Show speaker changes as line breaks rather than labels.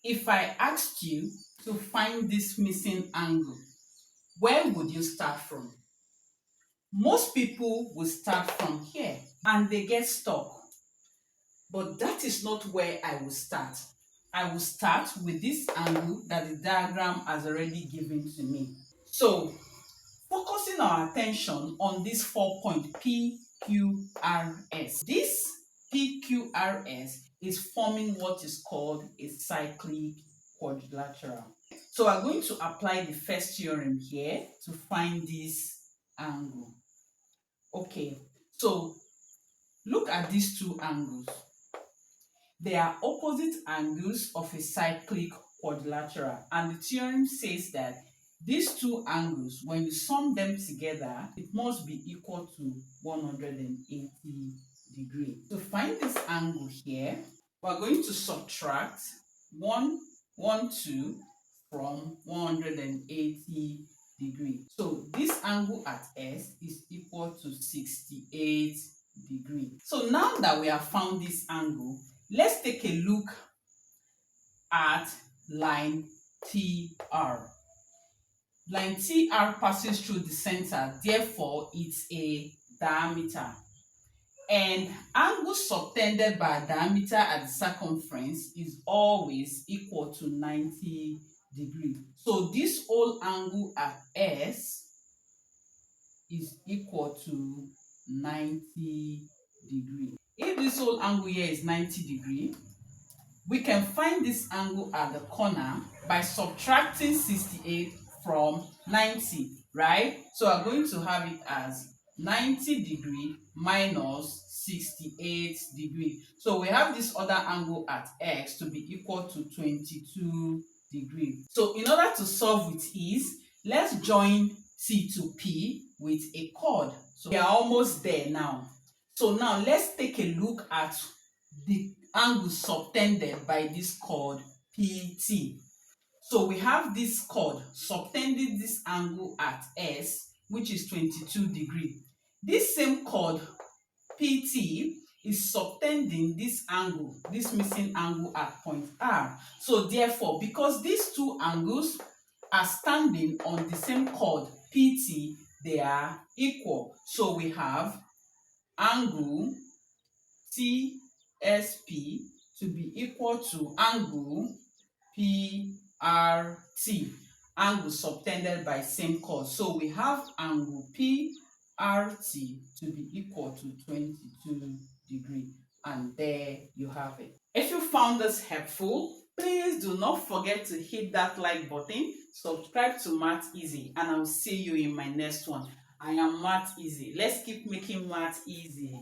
If I asked you to find this missing angle, where would you start from? Most people will start from here and they get stuck. But that is not where I will start. I will start with this angle that the diagram has already given to me. So, focusing our attention on this 4-point PQRS. This PQRS is forming what is called a cyclic quadrilateral. So we're going to apply the first theorem here to find this angle. Okay, so look at these two angles. They are opposite angles of a cyclic quadrilateral, and the theorem says that these two angles, when you sum them together, it must be equal to 180 degrees. To find this angle here, we're going to subtract 112 from 180 degrees. So this angle at S is equal to 68 degrees. So now that we have found this angle, let's take a look at line TR. Line TR passes through the center, therefore it's a diameter. And angle subtended by a diameter at the circumference is always equal to 90 degrees. So this whole angle at S is equal to 90 degrees. If this whole angle here is 90 degrees, we can find this angle at the corner by subtracting 68 from 90, right? So we're going to have it as 90 degrees minus 68 degrees. So we have this other angle at X to be equal to 22 degrees. So in order to solve with ease, let's join T to P with a chord. So we are almost there now. So now let's take a look at the angle subtended by this chord PT. So we have this chord subtending this angle at S, which is 22 degrees. This same chord PT is subtending this angle, this missing angle at point R. So therefore, because these two angles are standing on the same chord PT, they are equal. So we have angle TSP to be equal to angle PRT, angle subtended by same chord. So we have angle PRT to be equal to 22 degrees. And there you have it. If you found this helpful, please do not forget to hit that like button, subscribe to Math Easy, and I'll see you in my next one. I am Math Easy. Let's keep making math easy.